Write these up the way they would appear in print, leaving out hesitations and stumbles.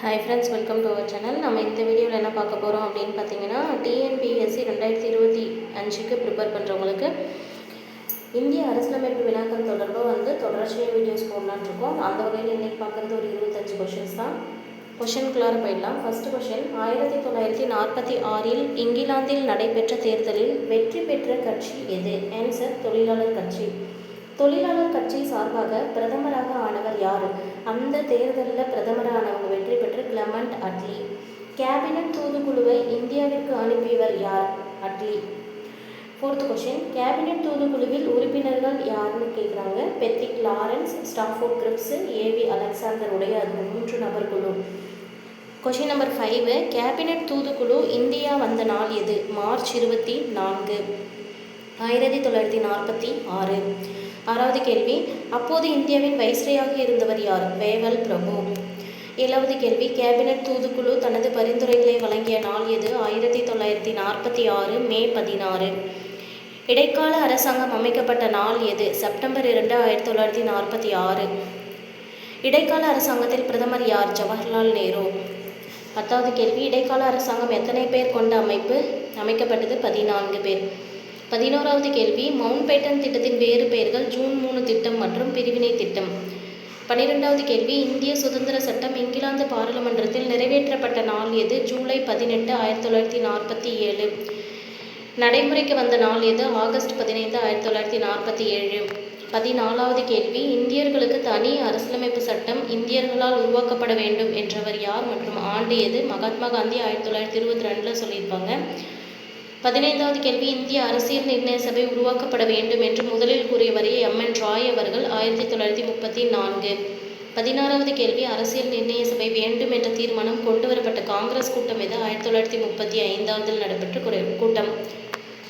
Hi friends, welcome to our channel. நம்ம இந்த வீடியோவில் என்ன பார்க்க போகிறோம் அப்படின்னு பார்த்தீங்கன்னா, TNPSC 2025க்கு ப்ரிப்பேர் பண்ணுறவங்களுக்கு இந்திய அரசியலமைப்பு வினாக்கள் தொடர்பாக தொடர்ச்சியாக வீடியோஸ் போடலான்னு இருக்கோம். அந்த வகையில் இன்றைக்கி பார்க்குறது ஒரு 25 கொஷின்ஸ் தான். கொஷின்குள்ளார போயிடலாம். ஃபர்ஸ்ட் கொஷின், 1946 இங்கிலாந்தில் நடைபெற்ற தேர்தலில் வெற்றி பெற்ற கட்சி எது? ஆன்சர், தொழிலாளர் கட்சி. தொழிலாளர் கட்சி சார்பாக பிரதமராக ஆனவர் யார்? அந்த தேர்தலில் பிரதமரானவங்க வெற்றி பெற்ற கிளமண்ட் அட்லி. கேபினட் தூதுக்குழுவை இந்தியாவிற்கு அனுப்பியவர் யார்? அட்லி. ஃபோர்த் கொஷின், கேபினட் தூதுக்குழுவில் உறுப்பினர்கள் யாருன்னு கேட்குறாங்க. Patrick Lawrence, Stafford grips, AV Alexander உடைய அது 3 நபர் குழு. கொஷின் நம்பர் 5, கேபினட் தூதுக்குழு இந்தியா வந்த நாள் எது? மார்ச் 24, 1946. ஆறாவது கேள்வி, அப்போது இந்தியாவின் வைஸ்ராயாக இருந்தவர் யார்? வேவல் பிரபு. ஏழாவது கேள்வி, கேபினட் தூதுக்குழு தனது பரிந்துரைகளை வழங்கிய நாள் எது? 1946, மே 16. இடைக்கால அரசாங்கம் அமைக்கப்பட்ட நாள் எது? செப்டம்பர் 2, 1946. இடைக்கால அரசாங்கத்தில் பிரதமர் யார்? ஜவஹர்லால் நேரு. 10வது கேள்வி, இடைக்கால அரசாங்கம் எத்தனை பேர் கொண்ட அமைப்பு? அமைக்கப்பட்டது 14 பேர். 11வது கேள்வி, மவுண்ட் பேட்டன் திட்டத்தின் வேறு பெயர்கள் ஜூன் 3 திட்டம் மற்றும் பிரிவினை திட்டம். 12வது கேள்வி, இந்திய சுதந்திர சட்டம் இங்கிலாந்து பாராளுமன்றத்தில் நிறைவேற்றப்பட்ட நாள் எது? ஜூலை 18, 1947. நடைமுறைக்கு வந்த நாள் எது? ஆகஸ்ட் 15, 1947. 14வது கேள்வி, இந்தியர்களுக்கு தனி அரசியலமைப்பு சட்டம் இந்தியர்களால் உருவாக்கப்பட வேண்டும் என்றவர் யார் மற்றும் ஆண்டு எது? மகாத்மா காந்தி 1922 சொல்லியிருப்பாங்க. 15வது கேள்வி, இந்திய அரசியல் நிர்ணய சபை உருவாக்கப்பட வேண்டும் என்று முதலில் கூறியவரே MN ராய் அவர்கள் 1934. 16வது கேள்வி, அரசியல் நிர்ணய சபை வேண்டும் என்ற தீர்மானம் கொண்டு வரப்பட்ட காங்கிரஸ் கூட்டம் எது? 1935 நடைபெற்ற கூட்டம்.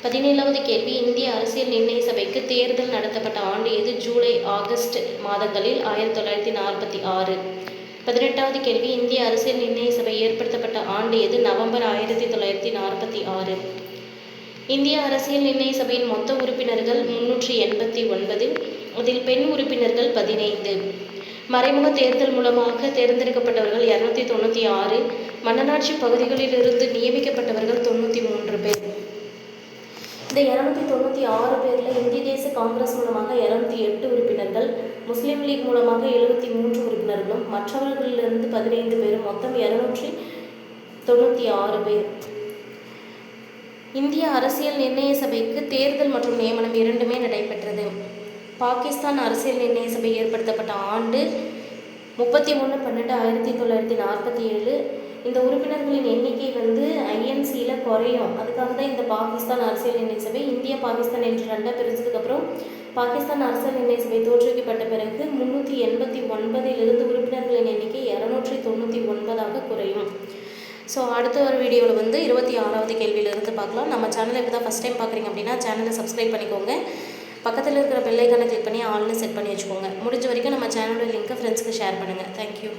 17வது கேள்வி, இந்திய அரசியல் நிர்ணய சபைக்கு தேர்தல் நடத்தப்பட்ட ஆண்டு எது? ஜூலை, ஆகஸ்ட் மாதங்களில் 1946. 18வது கேள்வி, இந்திய அரசியல் நிர்ணய சபை ஏற்படுத்தப்பட்ட ஆண்டு எது? நவம்பர் 1946. இந்திய அரசியல் நிர்ணய சபையின் மொத்த உறுப்பினர்கள் 389, அதில் பெண் உறுப்பினர்கள் 15. மறைமுக தேர்தல் மூலமாக தேர்ந்தெடுக்கப்பட்டவர்கள் 296, மன்னராட்சி பகுதிகளிலிருந்து நியமிக்கப்பட்டவர்கள் 93 பேர். இந்த 296 பேரில் இந்திய தேச காங்கிரஸ் மூலமாக 208 உறுப்பினர்கள், முஸ்லீம் லீக் மூலமாக 73 உறுப்பினர்களும், மற்றவர்களிலிருந்து 15 பேரும், மொத்தம் 296 பேர். இந்திய அரசியல் நிர்ணய சபைக்கு தேர்தல் மற்றும் நியமனம் இரண்டுமே நடைபெற்றது. பாகிஸ்தான் அரசியல் நிர்ணய சபை ஏற்படுத்தப்பட்ட ஆண்டு 31/12/1947. இந்த உறுப்பினர்களின் எண்ணிக்கை INCயில் குறையும். அதுக்காக தான் இந்த பாகிஸ்தான் அரசியல் நிர்ணய சபை இந்தியா பாகிஸ்தான் என்று 2 பிரிஞ்சதுக்கப்புறம் பாகிஸ்தான் அரசியல் நிர்ணய சபை தோற்றுவிக்கப்பட்ட பிறகு 389 உறுப்பினர்களின் எண்ணிக்கை 299 குறையும். ஸோ அடுத்த ஒரு வீடியோவில் 26வது கேள்வியிலிருந்து பார்க்கலாம். நம்ம சேனலை இப்போ தான் ஃபஸ்ட் டைம் பார்க்குறீங்க அப்படின்னா சேனலை சப்ஸ்கிரைப் பண்ணிக்கோங்க. பக்கத்தில் இருக்கிற பெல் ஐக்கானை கிளிக் பண்ணி ஆல்னு செட் பண்ணி வச்சுக்கோங்க. முடிஞ்ச வரைக்கும் நம்ம சேனலோட லிங்க்கை ஃப்ரெண்ட்ஸ்க்கு ஷேர் பண்ணுங்கள். தேங்க்யூ.